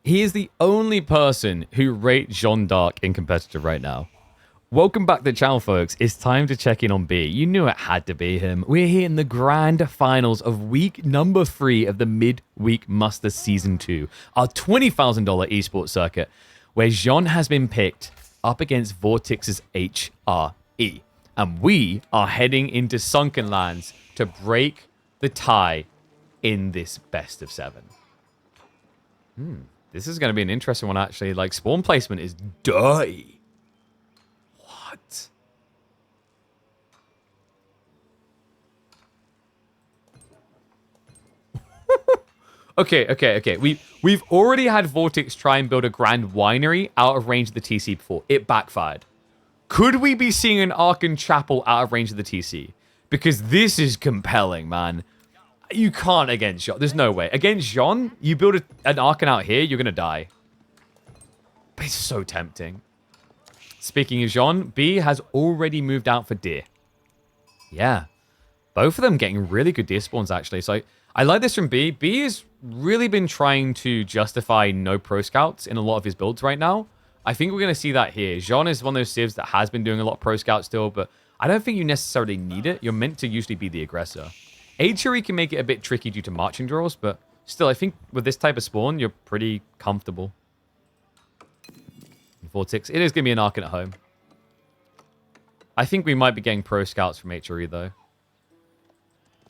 He is the only person who rates Jean d'Arc in competitive right now. Welcome back to the channel, folks. It's time to check in on B. You knew it had to be him. We're here in the grand finals of week number 3 of the Midweek Muster Season 2, our $20,000 esports circuit, where Jean has been picked up against Vortix's HRE. And we are heading into Sunken Lands to break the tie in this best of 7. This is going to be an interesting one, actually. Like, spawn placement is dirty. What? Okay. We've already had Vortex try and build a grand winery out of range of the TC before. It backfired. Could we be seeing an Arkan Chapel out of range of the TC? Because this is compelling, man. You can't against Jean. There's no way. Against Jean, you build an Arkan out here, you're going to die. But it's so tempting. Speaking of Jean, B has already moved out for deer. Yeah. Both of them getting really good deer spawns, actually. So I like this from B. B has really been trying to justify no pro scouts in a lot of his builds right now. I think we're going to see that here. Jean is one of those civs that has been doing a lot of pro scouts still, but I don't think you necessarily need it. You're meant to usually be the aggressor. HRE can make it a bit tricky due to marching draws, but still, I think with this type of spawn, you're pretty comfortable. Vortex, it is going to be an Arkan at home. I think we might be getting pro scouts from HRE, though.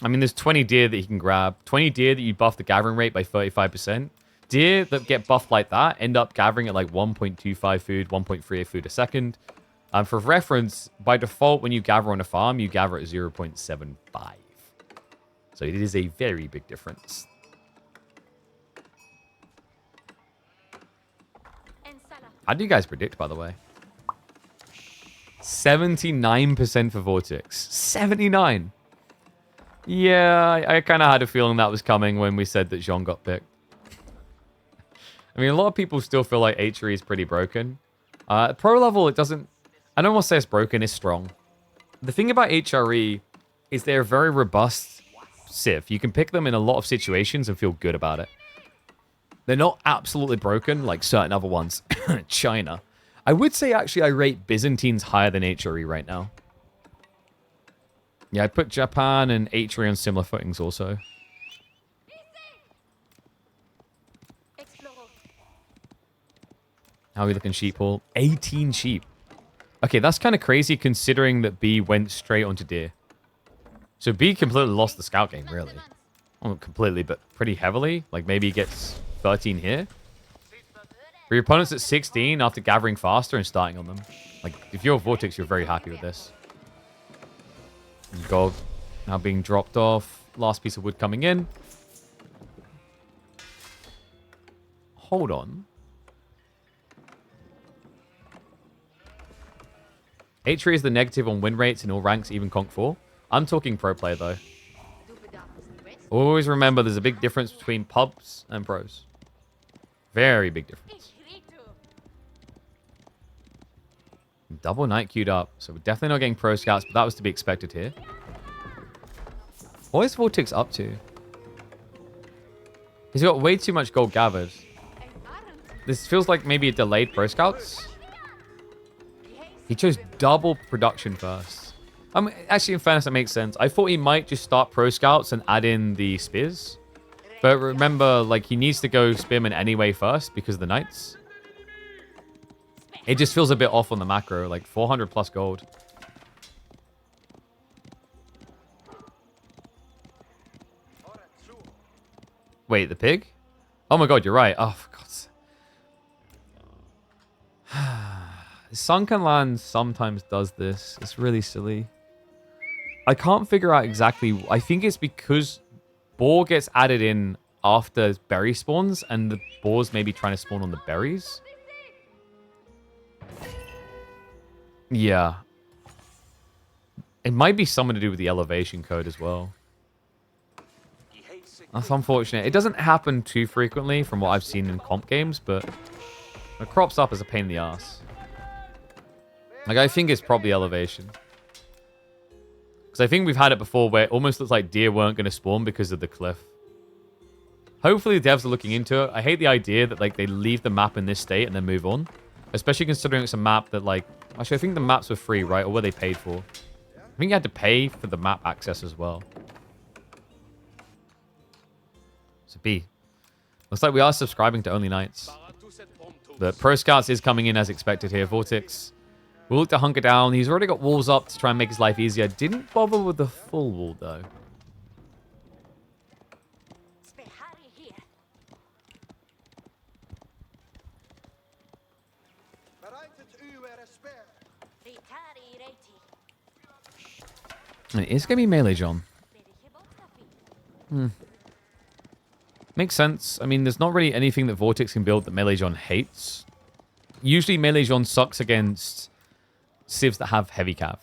I mean, there's 20 deer that he can grab. 20 deer that you buff the gathering rate by 35%. Deer that get buffed like that end up gathering at like 1.25 food, 1.38 food a second. For reference, by default, when you gather on a farm, you gather at 0.75. So it is a very big difference. How do you guys predict, by the way? 79% for Vortex. 79. Yeah, I kind of had a feeling that was coming when we said that Jean got picked. I mean, a lot of people still feel like HRE is pretty broken. At pro level, it doesn't... I don't want to say it's broken, it's strong. The thing about HRE is they're very robust civ. You can pick them in a lot of situations and feel good about it. They're not absolutely broken like certain other ones. China. I would say, actually, I rate Byzantines higher than HRE right now. Yeah, I'd put Japan and HRE on similar footings also. How are we looking sheep haul? 18 sheep. Okay, that's kind of crazy considering that B went straight onto deer. So B completely lost the scout game, really. Well, not completely, but pretty heavily. Like, maybe he gets 13 here. For your opponents at 16 after gathering faster and starting on them. Like, if you're Vortex, you're very happy with this. Gold now being dropped off. Last piece of wood coming in. Hold on. HRE is the negative on win rates in all ranks, even Conk 4. I'm talking pro play, though. Always remember there's a big difference between pubs and pros. Very big difference. Double knight queued up. So we're definitely not getting pro scouts, but that was to be expected here. What is Vortex up to? He's got way too much gold gathered. This feels like maybe a delayed pro scouts. He chose double production first. Actually, in fairness, that makes sense. I thought he might just start pro scouts and add in the spears. But remember, like, he needs to go spearman anyway first because of the knights. It just feels a bit off on the macro, like 400 plus gold. Wait, the pig? Oh my god, you're right. Oh, for God's sake. Sunken Land sometimes does this. It's really silly. I can't figure out exactly... I think it's because boar gets added in after berry spawns, and the boars may be trying to spawn on the berries. Yeah. It might be something to do with the elevation code as well. That's unfortunate. It doesn't happen too frequently from what I've seen in comp games, but it crops up as a pain in the ass. Like, I think it's probably elevation. Because I think we've had it before where it almost looks like deer weren't going to spawn because of the cliff. Hopefully the devs are looking into it. I hate the idea that like they leave the map in this state and then move on. Especially considering it's a map that like... Actually, I think the maps were free, right? Or were they paid for? I think you had to pay for the map access as well. So B. Looks like we are subscribing to Only Knights. The Pro Scouts is coming in as expected here. Vortex will look to hunker down. He's already got walls up to try and make his life easier. Didn't bother with the full wall, though. And it is going to be melee, John. Makes sense. I mean, there's not really anything that Vortex can build that Melee John hates. Usually, Melee John sucks against civs that have heavy cav.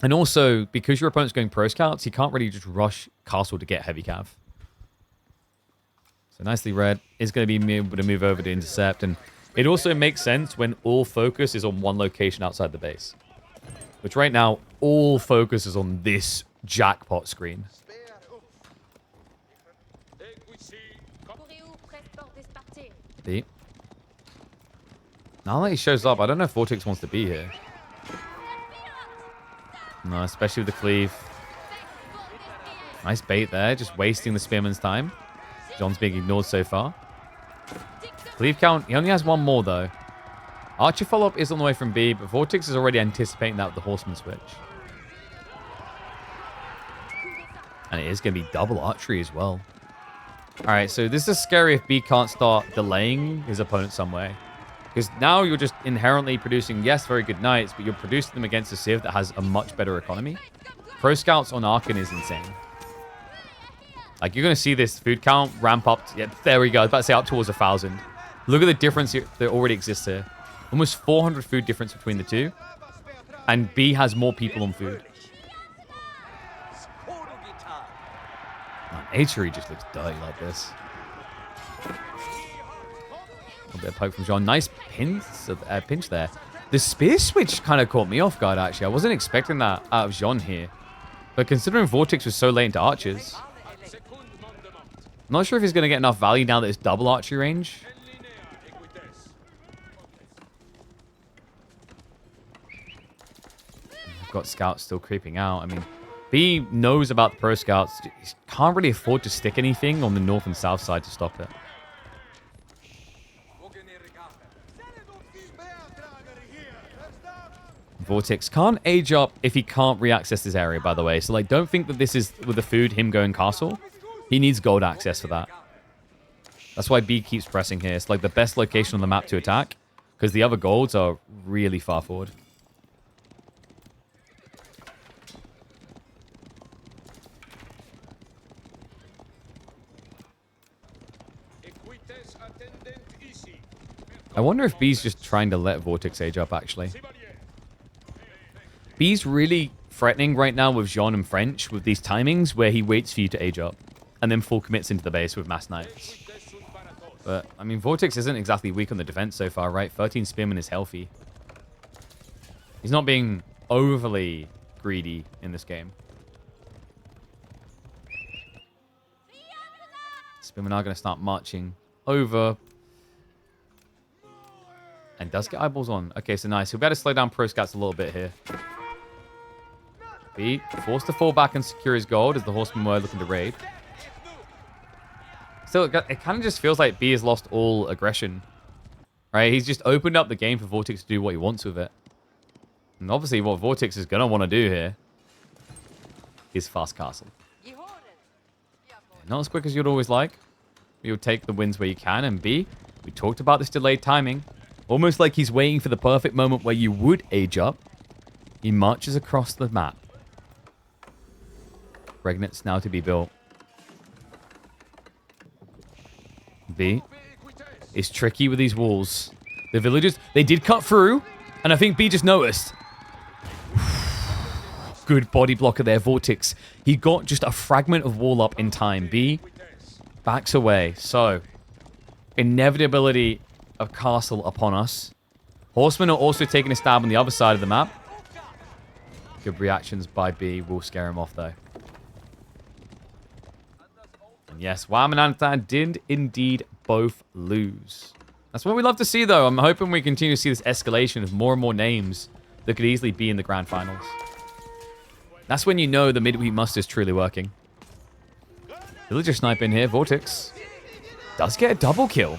And also, because your opponent's going Pro Scouts, he can't really just rush Castle to get heavy cav. So nicely read. Is going to be able to move over to intercept. And it also makes sense when all focus is on one location outside the base. Which right now, all focus is on this jackpot screen. B. Now that he shows up, I don't know if Vortex wants to be here. No, especially with the cleave. Nice bait there, just wasting the spearman's time. John's being ignored so far. Cleave count, he only has one more though. Archer follow-up is on the way from B, but Vortex is already anticipating that with the horseman switch. And it is going to be double archery as well. Alright, so this is scary if B can't start delaying his opponent some way. Because now you're just inherently producing, yes, very good knights, but you're producing them against a civ that has a much better economy. Pro Scouts on Archon is insane. Like, you're going to see this food count ramp up. Yeah, there we go. I was about to say up towards 1,000. Look at the difference that already exists here. Almost 400 food difference between the two. And B has more people on food. Man, archery just looks dirty like this. A bit of poke from Jean. Nice pinch there. The spear switch kind of caught me off guard, actually. I wasn't expecting that out of Jean here. But considering Vortex was so late into archers, I'm not sure if he's going to get enough value now that it's double archery range. We've got scouts still creeping out. I mean, B knows about the Pro Scouts. He can't really afford to stick anything on the north and south side to stop it. Vortex can't age up if he can't re-access this area, by the way. So, like, don't think that this is, with the food, him going castle. He needs gold access for that. That's why B keeps pressing here. It's, like, the best location on the map to attack. Because the other golds are really far forward. I wonder if B's just trying to let Vortex age up, actually. B's really threatening right now with Jean and French with these timings where he waits for you to age up and then full commits into the base with mass knights. But, I mean, Vortex isn't exactly weak on the defense so far, right? 13 Spearman is healthy. He's not being overly greedy in this game. Spearmen are going to start marching over. And does get eyeballs on. Okay, so nice. We'll be able to slow down Pro Scouts a little bit here. B forced to fall back and secure his gold as the horsemen were looking to raid. Still, it kind of just feels like B has lost all aggression. Right? He's just opened up the game for Vortex to do what he wants with it. And obviously what Vortex is going to want to do here is fast castle. Not as quick as you'd always like. You'll take the wins where you can. And B, we talked about this delayed timing. Almost like he's waiting for the perfect moment where you would age up. He marches across the map. Regnets now to be built. B is tricky with these walls. The villagers, they did cut through, and I think B just noticed. Good body blocker there, Vortex. He got just a fragment of wall up in time. B backs away. So, inevitability of castle upon us. Horsemen are also taking a stab on the other side of the map. Good reactions by B will scare him off, though. And Yes, Wham and Antan did indeed both lose. That's what we love to see, though. I'm hoping we continue to see this escalation of more and more names that could easily be in the grand finals. That's when you know the Midweek Muster is truly working. Villager snipe in here. Vortex does get a double kill.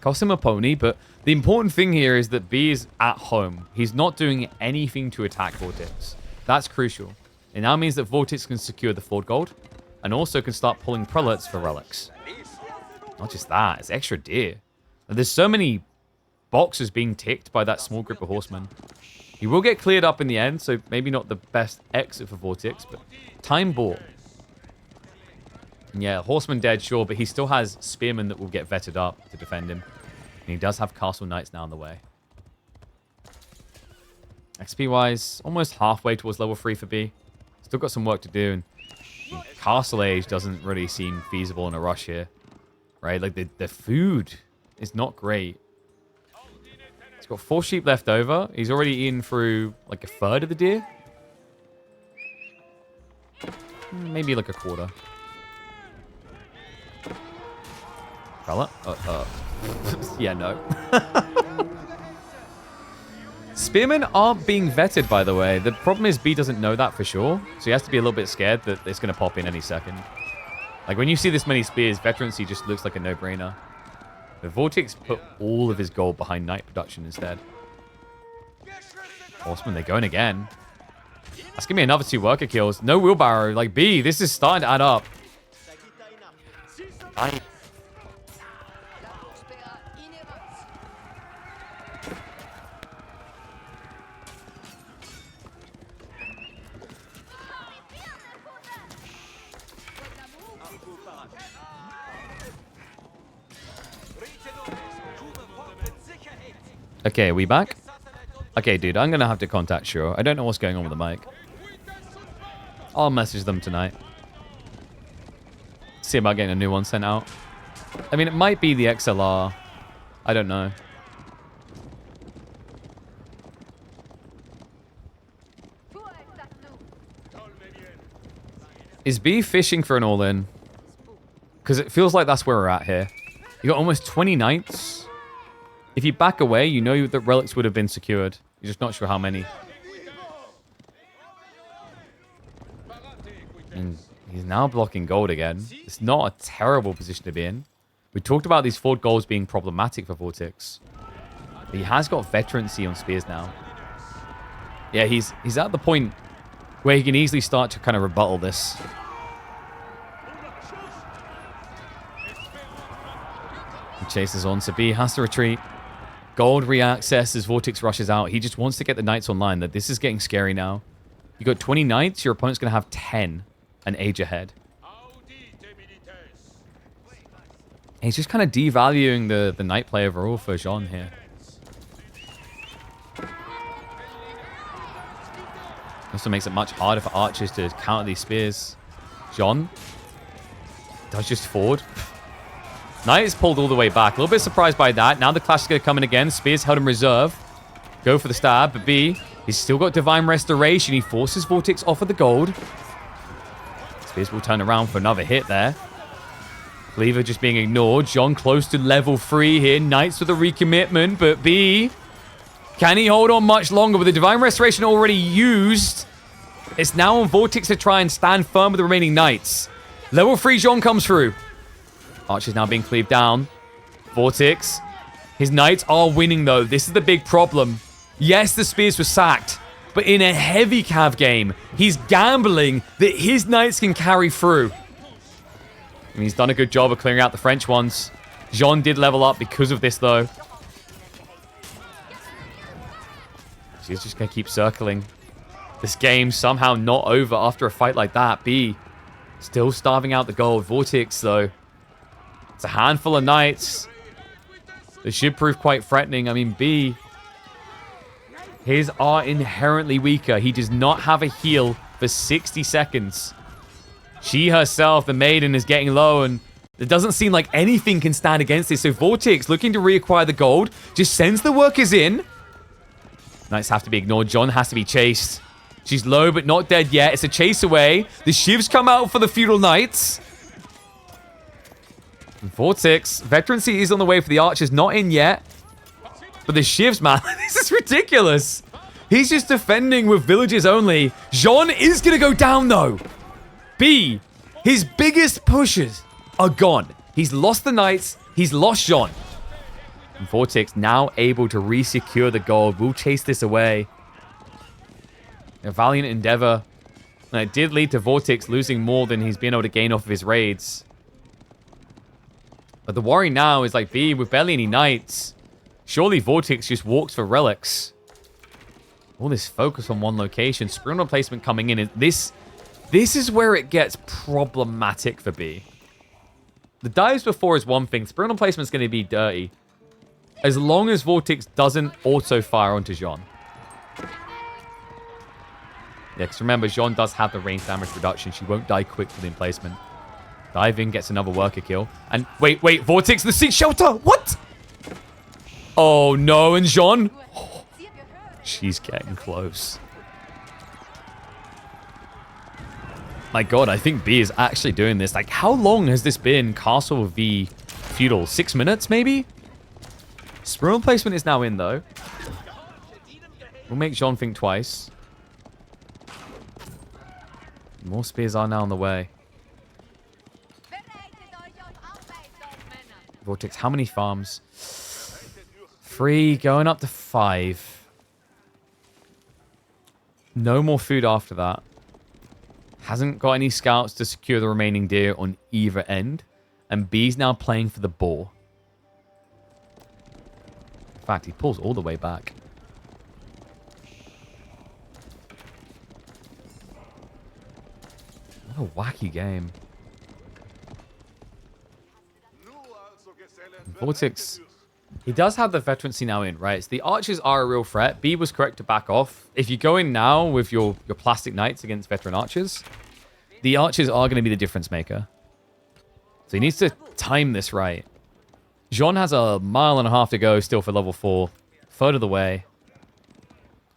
Cost him a pony, but the important thing here is that B is at home. He's not doing anything to attack Vortex. That's crucial. It now means that Vortex can secure the Ford Gold and also can start pulling prelates for relics. Not just that, it's extra deer. And there's so many boxes being ticked by that small group of horsemen. He will get cleared up in the end, so maybe not the best exit for Vortex, but time bought. And yeah, horseman dead, sure, but he still has spearmen that will get vetted up to defend him. And he does have castle knights now on the way. XP-wise, almost halfway towards level 3 for B. Still got some work to do, and castle age doesn't really seem feasible in a rush here. Right? Like, the food is not great. He's got 4 sheep left over. He's already eaten through, like, a third of the deer. Maybe, like, a quarter. Prelate? Yeah, no. Spearmen aren't being vetted, by the way. The problem is B doesn't know that for sure. So he has to be a little bit scared that it's going to pop in any second. Like, when you see this many spears, veterancy just looks like a no-brainer. But Vortex put all of his gold behind knight production instead. Horseman, they're going again. That's going to be another 2 worker kills. No wheelbarrow. Like, B, this is starting to add up. Okay, are we back? Okay, dude, I'm going to have to contact Sure. I don't know what's going on with the mic. I'll message them tonight. See about getting a new one sent out. I mean, it might be the XLR. I don't know. Is B fishing for an all-in? Because it feels like that's where we're at here. You got almost 20 knights. If you back away, you know that relics would have been secured. You're just not sure how many. And he's now blocking gold again. It's not a terrible position to be in. We talked about these Ford golds being problematic for Vortex. But he has got veterancy on spears now. Yeah, he's at the point where he can easily start to kind of rebuttal this. He chases on, so B has to retreat. Gold reaccess as Vortex rushes out. He just wants to get the knights online. That this is getting scary now. You got 20 knights, your opponent's going to have 10 an age ahead. He's just kind of devaluing the knight play overall for Jean here. Also makes it much harder for archers to counter these spears. Jean does just forward. Knight is pulled all the way back. A little bit surprised by that. Now the clash is going to come in again. Spears held in reserve. Go for the stab, but B, he's still got Divine Restoration. He forces Vortex off of the gold. Spears will turn around for another hit there. Cleaver just being ignored. John close to level 3 here. Knights with a recommitment, but B, can he hold on much longer with the Divine Restoration already used? It's now on Vortex to try and stand firm with the remaining knights. Level 3 John comes through. Archer's now being cleaved down. Vortex. His knights are winning, though. This is the big problem. Yes, the spears were sacked, but in a heavy cav game, he's gambling that his knights can carry through. And he's done a good job of clearing out the French ones. Jean did level up because of this, though. She's just going to keep circling. This game's somehow not over after a fight like that. B, still starving out the gold. Vortex, though. It's a handful of knights. This should prove quite threatening. I mean, B, his are inherently weaker. He does not have a heal for 60 seconds. She herself, the maiden, is getting low, and it doesn't seem like anything can stand against this. So Vortex, looking to reacquire the gold, just sends the workers in. Knights have to be ignored. John has to be chased. She's low, but not dead yet. It's a chase away. The shivs come out for the feudal knights. Vortex. Veterancy is on the way for the archers. Not in yet. But the shivs, man. This is ridiculous. He's just defending with villages only. Jean is going to go down, though. B, his biggest pushes are gone. He's lost the knights. He's lost Jean. And Vortex now able to re-secure the gold. We'll chase this away. A valiant endeavor. And it did lead to Vortex losing more than he's been able to gain off of his raids. But the worry now is like, B, with barely any knights, surely Vortex just walks for relics. All this focus on one location. Spring replacement coming in. This is where it gets problematic for B. The dives before is one thing. Spring replacement is going to be dirty. As long as Vortex doesn't auto-fire onto Jean. Yeah, because remember, Jean does have the range damage reduction. She won't die quick for the emplacement. Dive in, gets another worker kill. And wait, Vortex, the seat shelter. What? Oh, no. And Jean? Oh, she's getting close. My God, I think B is actually doing this. Like, how long has this been Castle v Feudal? 6 minutes, maybe? Spring placement is now in, though. We'll make Jean think twice. More spears are now on the way. Vortex, how many farms? 3, going up to 5. No more food after that. Hasn't got any scouts to secure the remaining deer on either end. And B's now playing for the boar. In fact, he pulls all the way back. What a wacky game. Vortex, he does have the veterancy now in, right? So the archers are a real threat. B was correct to back off. If you go in now with your plastic knights against veteran archers, the archers are going to be the difference maker. So he needs to time this right. Jean has a mile and a half to go still for level 4. Third of the way.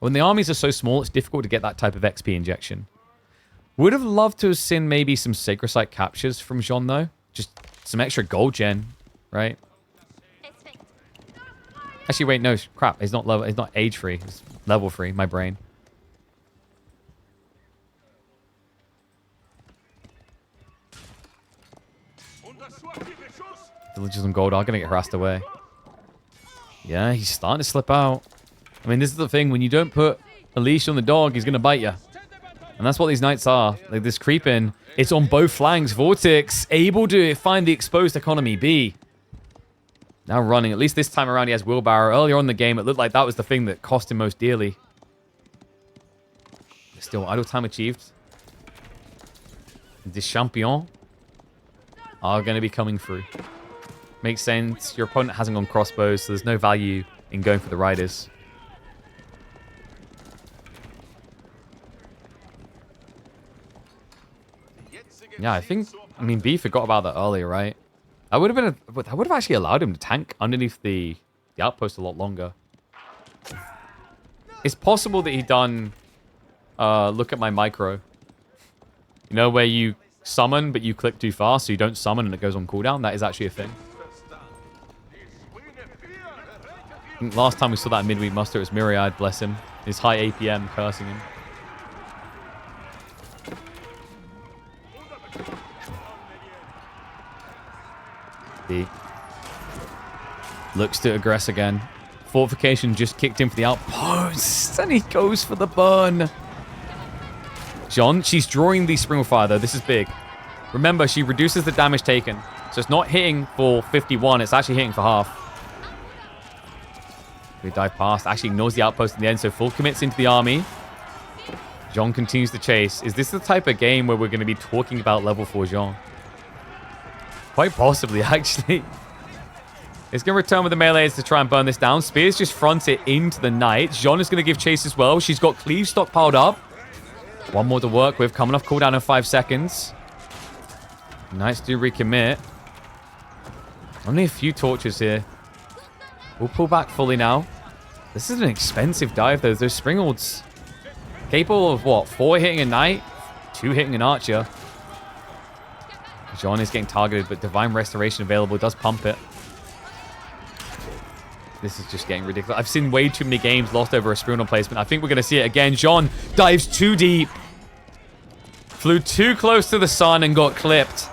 When the armies are so small, it's difficult to get that type of XP injection. Would have loved to have seen maybe some Sacred Site captures from Jean, though. Just some extra gold gen, right? Actually, wait, no, crap. It's not age free. It's level free. My brain. Villages on gold are going to get harassed away. Yeah, he's starting to slip out. I mean, this is the thing. When you don't put a leash on the dog, he's going to bite you. And that's what these knights are. Like this creeping. It's on both flanks. Vortex able to find the exposed economy. B. Now running. At least this time around he has wheelbarrow. Earlier on in the game, it looked like that was the thing that cost him most dearly. Still, idle time achieved. The champions are going to be coming through. Makes sense. Your opponent hasn't gone crossbows, so there's no value in going for the riders. Yeah, I mean, B forgot about that earlier, right? I would have actually allowed him to tank underneath the outpost a lot longer. It's possible that he done look at my micro. You know, where you summon, but you click too fast, so you don't summon and it goes on cooldown? That is actually a thing. I think last time we saw that in Midweek Muster, it was Myriad, bless him. His high APM cursing him. B. Looks to aggress again. Fortification just kicked in for the outpost, and he goes for the burn. Jean, she's drawing the Spring of Fire, though. This is big. Remember, she reduces the damage taken. So it's not hitting for 51. It's actually hitting for half. We dive past. Actually ignores the outpost in the end, so full commits into the army. Jean continues to chase. Is this the type of game where we're going to be talking about level 4 Jean? Quite possibly, actually. It's going to return with the melees to try and burn this down. Spears just fronts it into the knight. Jean is going to give chase as well. She's got cleave stockpiled up. One more to work with. Coming off cooldown in 5 seconds. Knights do recommit. Only a few torches here. We'll pull back fully now. This is an expensive dive, though. Those Springalds capable of, what, 4 hitting a knight? 2 hitting an archer. Jean is getting targeted, but Divine Restoration available. Does pump it. This is just getting ridiculous. I've seen way too many games lost over a Spinal placement. I think we're going to see it again. Jean dives too deep. Flew too close to the sun and got clipped.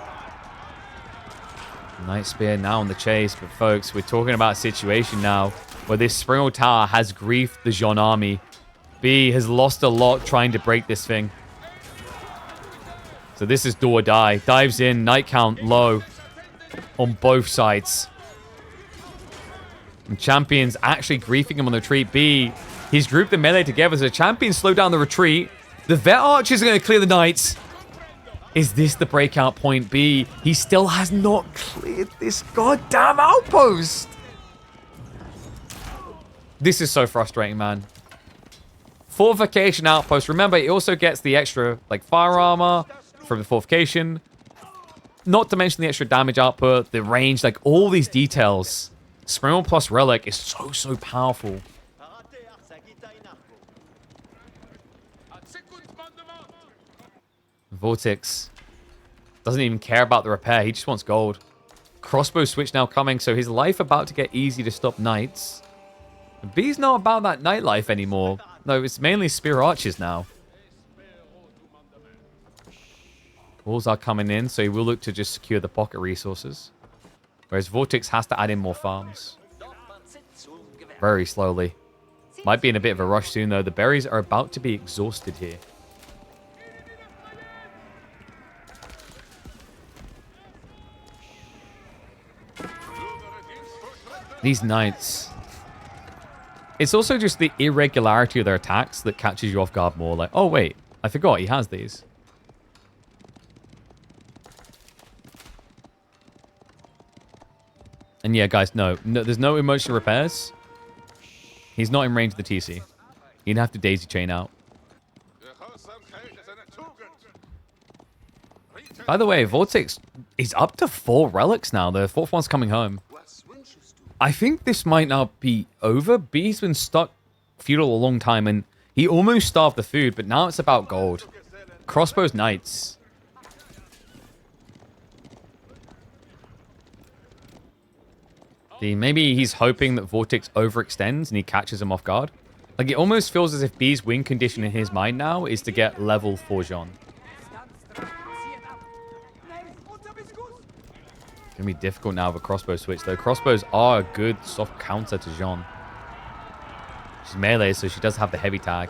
Night Spear now on the chase. But folks, we're talking about a situation now where this Springle Tower has griefed the Jean army. B has lost a lot trying to break this thing. So this is do or die. Dives in. Night count low on both sides. And Champion's actually griefing him on the retreat. B, he's grouped the melee together. So Champion slow down the retreat. The Vet Archers are going to clear the Knights. Is this the breakout point? B, he still has not cleared this goddamn outpost. This is so frustrating, man. Fortification outpost. Remember, it also gets the extra, like, fire armor from the fortification. Not to mention the extra damage output, the range, like, all these details. Springle plus Relic is so powerful. Vortex doesn't even care about the repair. He just wants gold. Crossbow switch now coming, so his life about to get easy to stop Knights. B's not about that Knight life anymore. No, it's mainly Spear Archers now. Walls are coming in, so he will look to just secure the pocket resources. Whereas Vortex has to add in more farms. Very slowly. Might be in a bit of a rush soon, though. The berries are about to be exhausted here. These Knights. It's also just the irregularity of their attacks that catches you off guard more. Like, oh, wait. I forgot he has these. And yeah, guys, no, there's no emotional repairs. He's not in range of the TC. He'd have to daisy chain out. By the way, Vortex is up to 4 relics now. The 4th one's coming home. I think this might not be over. B's been stuck feudal a long time, and he almost starved the food, but now it's about gold. Crossbows Knights. Maybe he's hoping that Vortex overextends and he catches him off guard. Like, it almost feels as if B's win condition in his mind now is to get level 4 Jean. Gonna be difficult now with a crossbow switch, though. Crossbows are a good soft counter to Jean. She's melee, so she does have the heavy tag.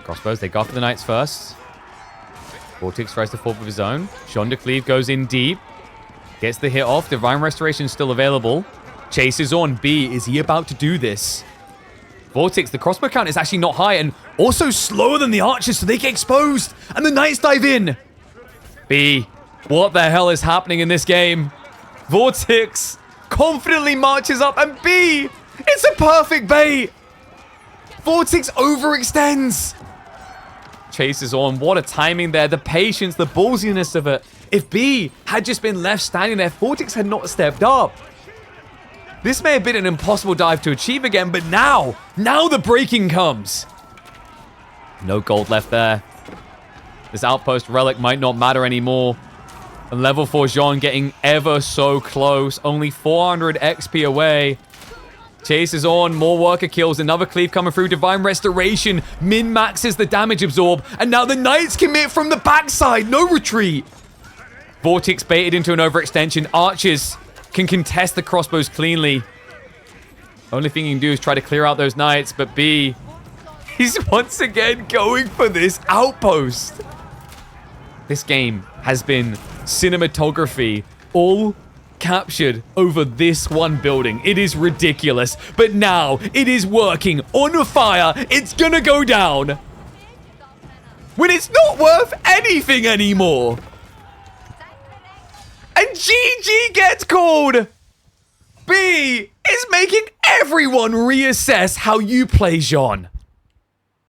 Crossbows, they go for the Knights first. Vortex tries to fall with his own. Jean de Cleve goes in deep. Gets the hit off. Divine Restoration is still available. Chases on. B, is he about to do this? Vortex, the crossbow count is actually not high and also slower than the archers, so they get exposed. And the Knights dive in. B, what the hell is happening in this game? Vortex confidently marches up, and B, it's a perfect bait. Vortex overextends. Chases on. What a timing there. The patience, the ballsiness of it. If B had just been left standing there, Vortex had not stepped up. This may have been an impossible dive to achieve again, but now the breaking comes. No gold left there. This outpost relic might not matter anymore. And level 4 Jean getting ever so close. Only 400 XP away. Chases on, more worker kills, another cleave coming through, Divine Restoration, min-maxes the damage absorb, and now the Knights commit from the backside, no retreat. Vortex baited into an overextension, Archers can contest the crossbows cleanly. Only thing you can do is try to clear out those Knights, but B, he's once again going for this outpost. This game has been cinematography, all captured over this one building. It is ridiculous, but now it is working on fire. It's gonna go down when it's not worth anything anymore. And GG gets called. B is making everyone reassess how you play Jean.